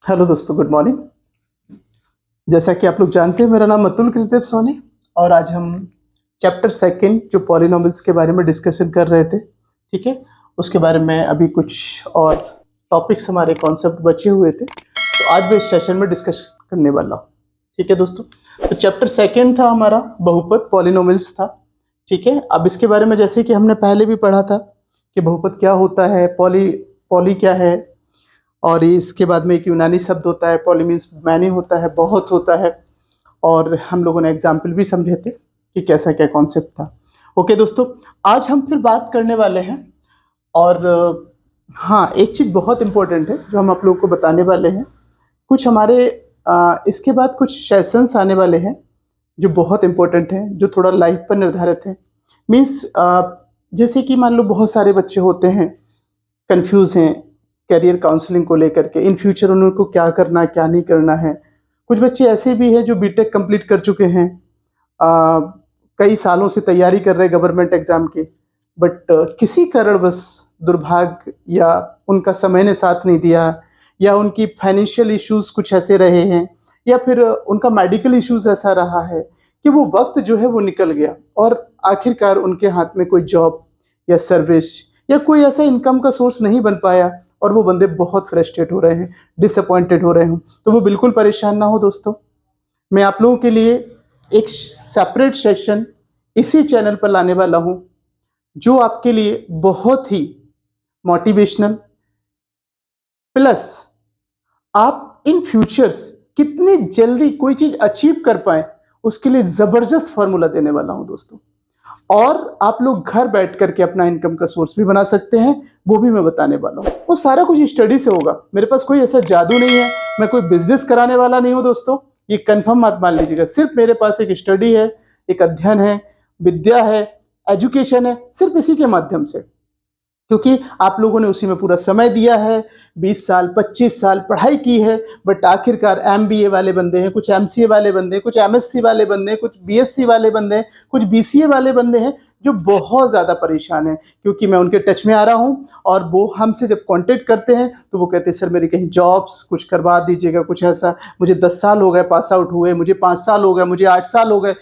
Hello दोस्तों, good morning. जैसा कि आप लोग जानते हैं, मेरा नाम अतुल कृष्णदेव सोनी और आज हम चैप्टर सेकंड जो पॉलिनॉमियल्स के बारे में डिस्कशन कर रहे थे, ठीक है। उसके बारे में अभी कुछ और टॉपिक्स, हमारे कॉन्सेप्ट बचे हुए थे, तो आज मैं इस सेशन में डिस्कस करने वाला हूँ, ठीक है दोस्तों। तो चैप्टर सेकंड था हमारा बहुपद, पॉलिनॉमियल्स था, ठीक है। अब इसके बारे में जैसे कि हमने पहले भी पढ़ा था कि बहुपद क्या होता है, पॉली क्या है, और इसके बाद में एक यूनानी शब्द होता है पॉली, मीन्स मैनी होता है, बहुत होता है। और हम लोगों ने एग्जाम्पल भी समझे थे कि कैसा क्या कॉन्सेप्ट था। ओके दोस्तों, आज हम फिर बात करने वाले हैं। और हाँ, एक चीज़ बहुत इम्पोर्टेंट है जो हम आप लोगों को बताने वाले हैं। कुछ हमारे इसके बाद कुछ सेशंस आने वाले हैं जो बहुत इम्पोर्टेंट हैं, जो थोड़ा लाइफ पर निर्धारित है। मीन्स जैसे कि मान लो बहुत सारे बच्चे होते हैं, कंफ्यूज हैं करियर काउंसलिंग को लेकर के, इन फ्यूचर उनको क्या करना क्या नहीं करना है। कुछ बच्चे ऐसे भी हैं जो बीटेक कंप्लीट कर चुके हैं, आ, कई सालों से तैयारी कर रहे हैं गवर्नमेंट एग्जाम की, बट किसी कारणवश दुर्भाग्य या उनका समय ने साथ नहीं दिया, या उनकी फाइनेंशियल इश्यूज कुछ ऐसे रहे हैं, या फिर उनका मेडिकल इश्यूज ऐसा रहा है कि वो वक्त जो है वो निकल गया और आखिरकार उनके हाथ में कोई जॉब या सर्विस या कोई ऐसा इनकम का सोर्स नहीं बन पाया, और वो बंदे बहुत फ्रस्ट्रेट हो रहे हैं, डिसअपॉइंटेड हो रहे हैं। तो वो बिल्कुल परेशान ना हो दोस्तों, मैं आप लोगों के लिए एक सेपरेट सेशन इसी चैनल पर लाने वाला हूं, जो आपके लिए बहुत ही मोटिवेशनल, प्लस आप इन फ्यूचर्स कितनी जल्दी कोई चीज अचीव कर पाए उसके लिए जबरदस्त फॉर्मूला देने वाला हूं दोस्तों। और आप लोग घर बैठ करके अपना इनकम का सोर्स भी बना सकते हैं, वो भी मैं बताने वाला हूँ। वो सारा कुछ स्टडी से होगा, मेरे पास कोई ऐसा जादू नहीं है, मैं कोई बिजनेस कराने वाला नहीं हूँ दोस्तों, ये कंफर्म मत मान लीजिएगा। सिर्फ मेरे पास एक स्टडी है, एक अध्ययन है, विद्या है, एजुकेशन है, सिर्फ इसी के माध्यम से, क्योंकि आप लोगों ने उसी में पूरा समय दिया है, 20 साल 25 साल पढ़ाई की है, बट आखिरकार एमबीए वाले बंदे हैं, कुछ एमसीए वाले बंदे हैं, कुछ एमएससी वाले बंदे हैं, कुछ बीएससी वाले बंदे हैं, कुछ बीसीए वाले बंदे हैं जो बहुत ज़्यादा परेशान हैं, क्योंकि मैं उनके टच में आ रहा हूं। और वो हमसे जब कांटेक्ट करते हैं तो वो कहते हैं सर मेरी कहीं जॉब्स कुछ करवा दीजिएगा, कुछ ऐसा, मुझे 10 साल हो गए पास आउट हुए, मुझे 5 साल हो गए, मुझे 8 साल हो गए।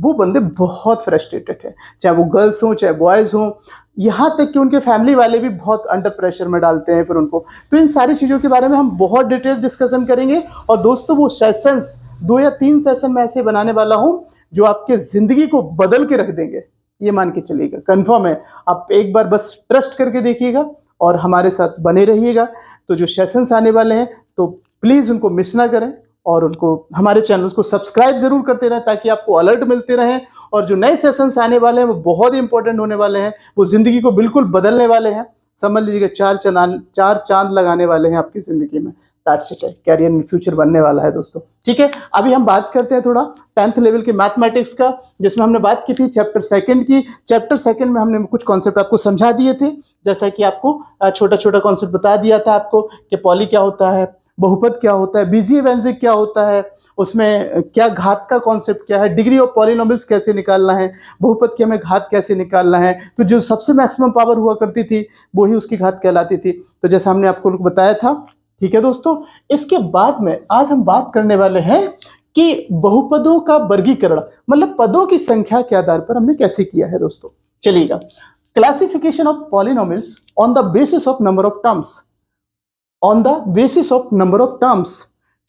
वो बंदे बहुत फ्रस्ट्रेटेड है, चाहे वो गर्ल्स हों चाहे बॉयज़ हों, यहाँ तक कि उनके फैमिली वाले भी बहुत अंडर प्रेशर में डालते हैं फिर उनको। तो इन सारी चीज़ों के बारे में हम बहुत डिटेल डिस्कशन करेंगे। और दोस्तों वो सेशंस 2 या 3 सेशन मैं ऐसे बनाने वाला हूँ जो आपके ज़िंदगी को बदल के रख देंगे, ये मान के चलिएगा, कंफर्म है। आप एक बार बस ट्रस्ट करके देखिएगा और हमारे साथ बने रहिएगा। तो जो सेशंस आने वाले हैं तो प्लीज़ उनको मिस ना करें, और उनको हमारे चैनल्स को सब्सक्राइब जरूर करते रहें ताकि आपको अलर्ट मिलते रहें। और जो नए सेशंस आने वाले हैं वो बहुत ही इंपॉर्टेंट होने वाले हैं, वो जिंदगी को बिल्कुल बदलने वाले हैं। समझ लीजिएगा चार चांद लगाने वाले हैं आपकी जिंदगी में। That's it, career in future बनने वाला है दोस्तों, ठीक है। अभी हम बात करते हैं थोड़ा 10th लेवल के मैथमेटिक्स का, जिसमें हमने बात की थी चैप्टर सेकंड की। चैप्टर सेकंड में हमने कुछ कॉन्सेप्ट आपको समझा दिए थे, जैसा कि आपको छोटा छोटा कॉन्सेप्ट बता दिया था आपको कि पॉली क्या होता है, बहुपद क्या होता है, बीजीय व्यंजक क्या होता है, उसमें क्या घात का कॉन्सेप्ट क्या है, डिग्री ऑफ पॉलिनॉमियल्स कैसे निकालना है, बहुपद के हमें घात कैसे निकालना है। तो जो सबसे मैक्सिमम पावर हुआ करती थी वो ही उसकी घात कहलाती थी, तो जैसा हमने आपको बताया था, ठीक है दोस्तों। इसके बाद में आज हम बात करने वाले हैं कि बहुपदों का वर्गीकरण, मतलब पदों की संख्या के आधार पर हमने कैसे किया है दोस्तों। चलिएगा, classification of polynomials on the basis of number of terms, on the basis of number of terms.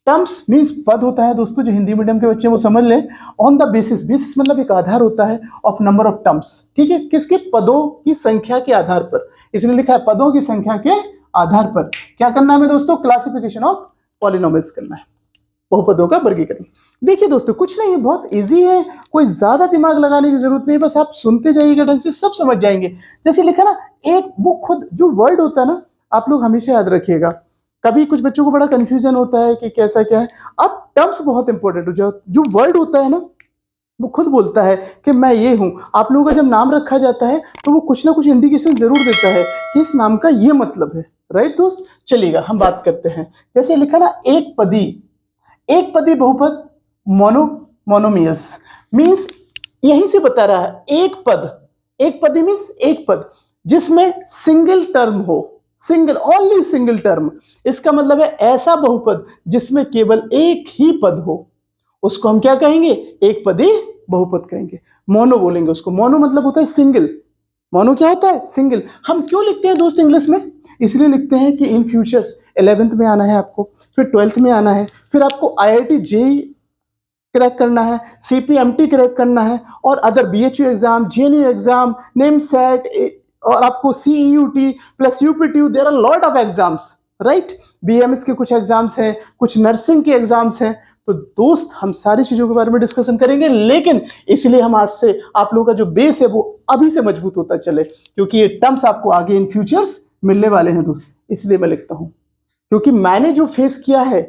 Terms means पद होता है दोस्तों, जो हिंदी मीडियम के बच्चे वो समझ लें। ऑन द बेसिस, बेसिस मतलब एक आधार होता है, ऑफ नंबर ऑफ टर्म्स, ठीक है, किसके, पदों की संख्या के आधार पर। इसमें लिखा है पदों की संख्या के आधार पर क्या करना है हमें दोस्तों, क्लासिफिकेशन ऑफ पॉलिनॉमियल्स करना है, बहुपदों का वर्गीकरण। देखिए दोस्तों कुछ नहीं है, बहुत इजी है, कोई ज्यादा दिमाग लगाने की जरूरत नहीं, बस आप सुनते जाइएगा ढंग से, सब समझ जाएंगे। जैसे लिखा ना, एक वो खुद जो वर्ड होता है ना, आप लोग हमेशा याद रखिएगा, कभी कुछ बच्चों को बड़ा कंफ्यूजन होता है कि कैसा क्या है। अब टर्म्स बहुत इंपॉर्टेंट हो, जो वर्ड होता है ना वो खुद बोलता है कि मैं ये हूं। आप लोगों का जब नाम रखा जाता है तो वो कुछ ना कुछ इंडिकेशन जरूर देता है कि इस नाम का ये मतलब है, राइट दोस्त। चलिएगा हम बात करते हैं, जैसे लिखा ना, एक पदी, एक पदी बहुपद, मोनोमियस मीन्स, यहीं से बता रहा है एक पद, एक पदी मीन्स एक पद जिसमें सिंगल टर्म हो, सिंगल, ओनली सिंगल टर्म। इसका मतलब है ऐसा बहुपद जिसमें केवल एक ही पद हो, उसको हम क्या कहेंगे? एक पदी बहुपद कहेंगे, मोनो बोलेंगे उसको। मोनो मतलब होता है सिंगल। मोनो क्या होता है? सिंगल। हम क्यों लिखते हैं दोस्त इंग्लिश में? इसलिए लिखते हैं कि इन फ्यूचर्स 11th में आना है आपको, फिर 12th में आना है, फिर आपको IIT JEE क्रैक करना है, CPMT क्रैक करना है, और other BHU exam, JNU exam, NIMCET, और आपको CEUT plus UPTU, there are lot of exams, right? BMS के कुछ एग्जाम्स हैं, कुछ नर्सिंग के एग्जाम्स हैं। तो दोस्त हम सारी चीजों के बारे में डिस्कशन करेंगे, लेकिन इसलिए हम आज से आप लोगों का जो बेस है वो अभी से मजबूत होता चले, क्योंकि ये टर्म्स आपको आगे इन फ्यूचर्स मिलने वाले हैं दोस्त। इसलिए मैं लिखता हूं, क्योंकि मैंने जो फेस किया है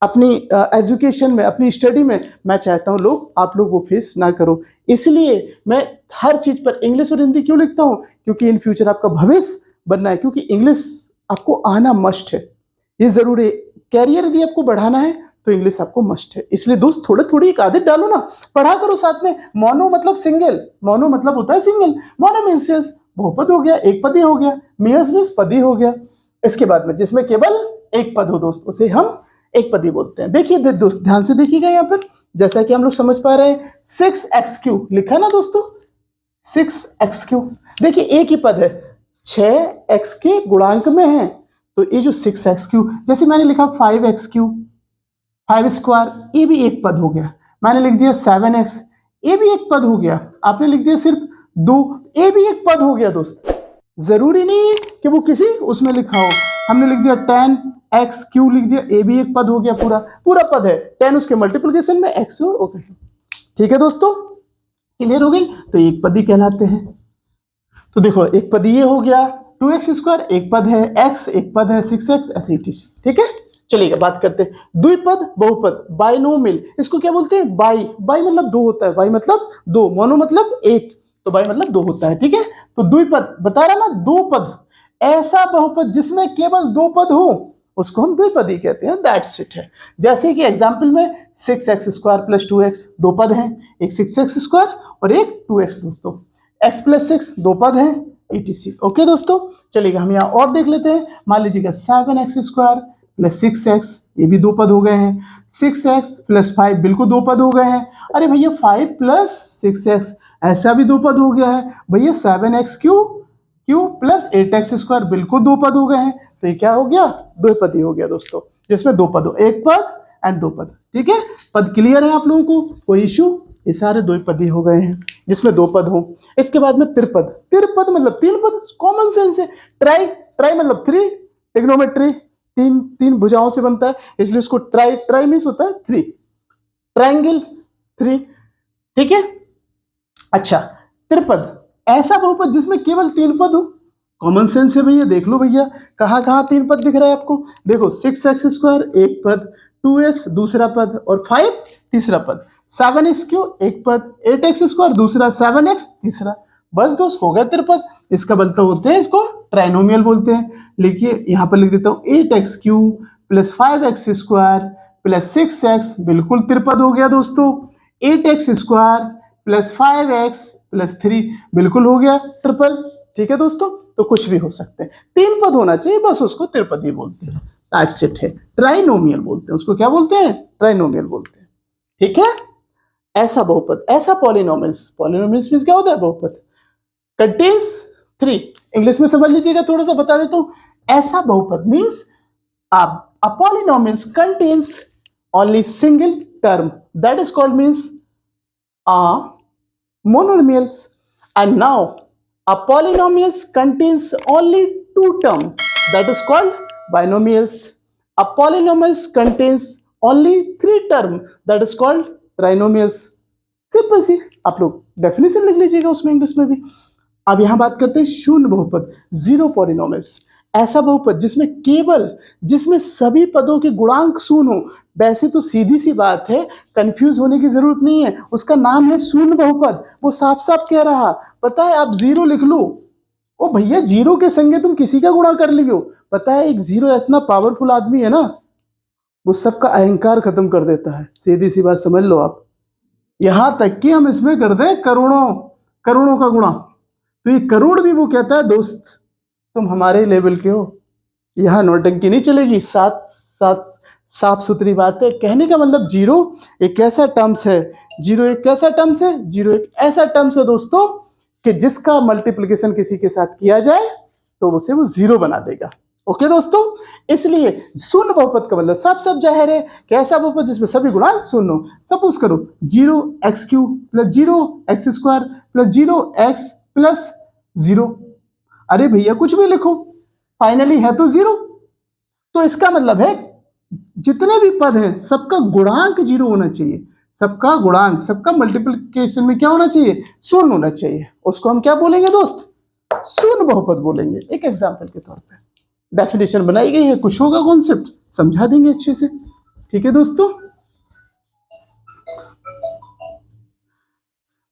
अपनी एजुकेशन में, अपनी स्टडी में, मैं चाहता हूं आप लोग वो फेस ना करो। इसलिए मैं हर चीज पर इंग्लिश और हिंदी क्यों लिखता हूं? क्योंकि इन फ्यूचर आपका भविष्य बनना है, क्योंकि इंग्लिश आपको आना मस्ट है, ये जरूरी है। कैरियर यदि आपको बढ़ाना है तो इंग्लिश आपको मस्ट है। इसलिए दोस्त थोड़ी थोड़ी एक आदत डालो ना, पढ़ा करो साथ में। मोनो मतलब सिंगल, मोनो मतलब होता है सिंगल। मोनो मीन्स बहुपद हो गया, एक पदी हो गया, मियस मीन्स पदी हो गया। इसके बाद में जिसमें केवल एक पद हो दोस्त, उसे हम एक पदी बोलते हैं। देखिए दोस्त ध्यान से देखिएगा, यहाँ पर जैसा कि हम लोग समझ पा रहे हैं 6x³ लिखा ना दोस्तों, 6x³। देखिए एक ही पद है, 6x के गुणांक में है, तो ये जो 6x³, जैसे मैंने लिखा 5x³, 5 स्क्वायर, ये भी एक पद हो गया। मैंने लिख दिया 7x, ये भी एक पद हो गया। आपने लिख दिया सिर्फ 2, ये भी एक पद हो गया दोस्त। जरूरी नहीं है कि वो किसी उसमें लिखा हो। हमने लिख दिया 10x³ लिख दिया, ये भी एक पद हो गया, पूरा पूरा पद है। 10 उसके मल्टीप्लिकेशन में, x ओके, ठीक है दोस्तों, क्लियर हो गई? तो एक पदी कहलाते हैं। तो देखो एक पद ये हो गया, 2x² एक पद है, x एक पद है, 6x, ऐसे ठीक है। चलिए बात करते हैं द्विपद बहुपद, बाइनोमियल। इसको क्या बोलते हैं? बाई। बाई मतलब दो होता है, बाई मतलब दो, मोनो मतलब एक, तो बाई मतलब दो होता है, ठीक है। तो द्विपद बता रहा ना, दो पद, ऐसा बहुपद जिसमें केवल दो पद हो उसको हम द्विपदी कहते हैं, दैट्स इट है। जैसे कि एग्जांपल में 6x² प्लस 2x दो पद हैं, एक 6x² और एक 2x दोस्तों, x प्लस 6 दो पद हैं, etc। ओके दोस्तों, चलिएगा हम यहाँ और देख लेते हैं। मान लीजिएगा 7x² प्लस 6x, ये भी दो पद हो गए हैं। 6x प्लस 5 बिल्कुल दो पद हो गए हैं। अरे भैया 5 प्लस 6x ऐसा भी दो पद हो गया है। भैया 7x³ प्लस 8x² बिल्कुल दो पद हो गए हैं। तो ये क्या हो गया? दो पदी हो गया दोस्तों, जिसमें दो पद हो, एक पद एंड दो पद, ठीक है। पद क्लियर है आप लोगों को? कोई इशू? ये सारे दो पदी हो गए हैं जिसमें दो पद हो। इसके बाद में त्रिपद। त्रिपद मतलब तीन पद, कॉमन सेंस है। ट्राई, ट्राई मतलब थ्री, ट्रिग्नोमेट्री तीन तीन भुजाओं से बनता है, इसलिए इसको ट्राई, ट्राई मीन्स होता है थ्री। ट्रायंगल थ्री, ठीक है। अच्छा, त्रिपद ऐसा बहुपद जिसमें केवल तीन पद हो, कॉमन सेंस है भैया। देख लो भैया कहां कहां तीन पद दिख रहा है आपको। देखो 6x² एक पद, 2x दूसरा पद और 5 तीसरा पद, 7x³ एक पद, 8x² दूसरा, 7x तीसरा। बस दोस्त हो गया त्रिपद। इसका बनता होते हैं, इसको ट्राइनोमियल बोलते हैं। लिखिए यहां पर लिख देता हूं 8x³ plus 5x² plus 6x बिल्कुल त्रिपद हो गया दोस्तों। 8x² प्लस 5x प्लस 3 बिल्कुल हो गया ट्रिपल, ठीक है दोस्तों। तो कुछ भी हो सकते हैं, तीन पद होना चाहिए, बस उसको त्रिपदी बोलते हैं, दैट्स इट है। ट्राइनोमियल बोलते हैं उसको, क्या बोलते हैं? ट्राइनोमियल बोलते हैं, ठीक है। ऐसा बहुपद, ऐसा पॉलिनोमियल्स, पॉलिनोमियल्स मींस क्या होता है? बहुपद कंटेन्स थ्री। इंग्लिश में समझ लीजिएगा, थोड़ा सा बता देता हूं। ऐसा बहुपद means a polynomials contains only single term, that is called means monomials. And now a polynomials contains only two terms, that is called binomials. A polynomials contains only three terms, that is called trinomials. Simple सी, आप लोग definition लिख लीजिएगा उसमें English में भी। अब यहां बात करते हैं शून्य बहुपद, जीरो पॉलिनोमियल्स। ऐसा बहुपद जिसमें सभी पदों के गुणांक शून्य हो। वैसे तो सीधी सी बात है, कंफ्यूज होने की जरूरत नहीं है, उसका नाम है शून्य बहुपद। वो साफ साफ कह रहा, पता है आप जीरो लिख लो, ओ भैया जीरो के संगे तुम किसी का गुणा कर लियो। पता है एक जीरो इतना पावरफुल आदमी है ना, वो सबका अहंकार खत्म कर देता है। सीधी सी बात समझ लो आप, यहां तक कि हम इसमें कर दें करोड़ों करोड़ों का गुणा, तो ये करोड़ भी वो कहता है दोस्त तुम हमारे लेवल के हो, यहाँ नौटंकी नहीं चलेगी। साफ सुथरी बात है। कहने का मतलब जीरो एक ऐसा टर्म्स है, जीरो एक कैसा टर्म्स है, जीरो एक ऐसा टर्म्स है दोस्तों कि जिसका मल्टीप्लिकेशन किसी के साथ किया जाए तो उसे वो जीरो बना देगा। ओके दोस्तों, इसलिए शून्य बहुपद का मतलब साफ साफ जाहिर है कि ऐसा बहुपद जिसमें सभी गुणांक शून्य हो। सपोज करो 0x³ plus 0x² plus 0x+0। अरे भैया कुछ भी लिखो, फाइनली है तो जीरो। तो इसका मतलब है जितने भी पद हैं सबका गुणांक जीरो होना चाहिए, सबका गुणांक, सबका मल्टीप्लिकेशन में क्या होना चाहिए, शून्य होना चाहिए। उसको हम क्या बोलेंगे दोस्त, शून्य बहुपद बोलेंगे। एक एग्जांपल के तौर पे डेफिनेशन बनाई गई है, कुछ होगा कॉन्सेप्ट समझा देंगे अच्छे से। ठीक है दोस्तों,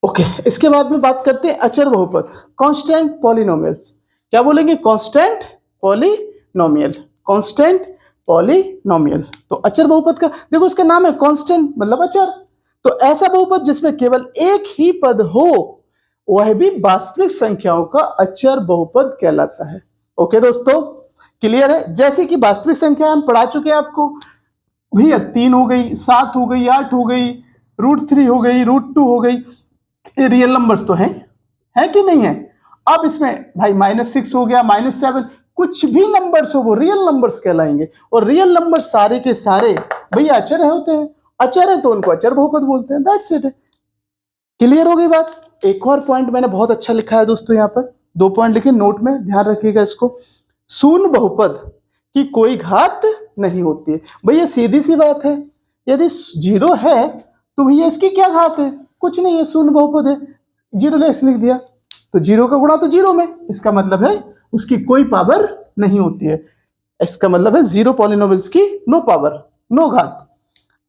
ओके। इसके बाद में बात करते हैं अचर बहुपद, कांस्टेंट पॉलिनोमियल्स। क्या बोलेंगे, कांस्टेंट पॉलिनोमियल, कांस्टेंट पॉलिनोमियल। तो अचर बहुपद का देखो, इसका नाम है कांस्टेंट मतलब अचर। तो ऐसा बहुपद जिसमें केवल एक ही पद हो वह भी वास्तविक संख्याओं का अचर बहुपद कहलाता है। ओके दोस्तों, क्लियर है। जैसे कि वास्तविक संख्या हम पढ़ा चुके हैं आपको भैया, 3 हो गई, 7 हो गई, 8 हो गई, √3 हो गई, √2 हो गई, ये रियल नंबर्स तो हैं कि नहीं है। अब इसमें भाई -6 हो गया, -7, कुछ भी नंबर्स हो वो रियल नंबर्स कहलाएंगे। और रियल नंबर सारे के सारे भैया अचर होते हैं, अचर है तो उनको अचर बहुपद बोलते हैं। That's it. क्लियर हो गई बात। एक और पॉइंट मैंने बहुत अच्छा लिखा है दोस्तों, यहाँ पर 2 पॉइंट लिखे नोट में, ध्यान रखिएगा इसको। शून्य बहुपद की कोई घात नहीं होती है। भैया सीधी सी बात है, यदि जीरो है तो भैया इसकी क्या घात है, कुछ नहीं है, शून्य बहुपद है। जीरो लिख दिया तो जीरो का गुणा तो जीरो में, इसका मतलब है उसकी कोई पावर नहीं होती है। इसका मतलब है जीरो पॉलिनोमियल्स की नो पावर, नो घात।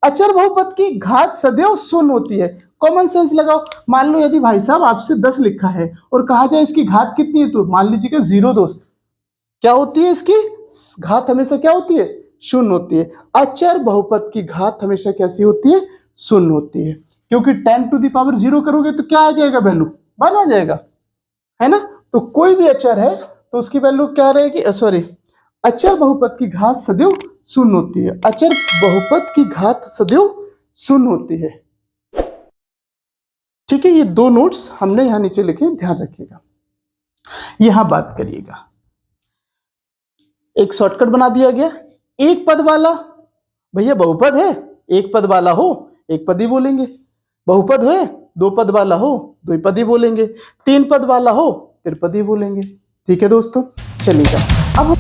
अचर बहुपद की घात सदैव शून्य होती है। कॉमन सेंस लगाओ, मान लो यदि भाई साहब आपसे 10 लिखा है और कहा जाए इसकी घात कितनी है, तो मान लीजिएगा 0 दोस्त, क्या होती है इसकी घात, हमेशा क्या होती है, शून्य होती है। अचर बहुपद की घात हमेशा कैसी होती है, शून्य होती है। क्योंकि 10⁻0 करोगे तो क्या आ जाएगा, वैल्यू 1 आ जाएगा, है ना। तो कोई भी अचर है तो उसकी वैल्यू क्या रहेगी, सॉरी, अचर बहुपद की घात सदैव शून्य होती है। अचर बहुपद की घात सदैव शून्य होती है। ठीक है, ये 2 नोट्स हमने यहां नीचे लिखे, ध्यान रखिएगा। यहां बात करिएगा, एक शॉर्टकट बना दिया गया। एक पद वाला भैया बहुपद है, एक पद वाला हो एक पद ही बोलेंगे, बहुपद है 2 पद वाला हो 2 पद ही बोलेंगे, 3 पद वाला हो 3 पद ही बोलेंगे। ठीक है दोस्तों, चलिएगा अब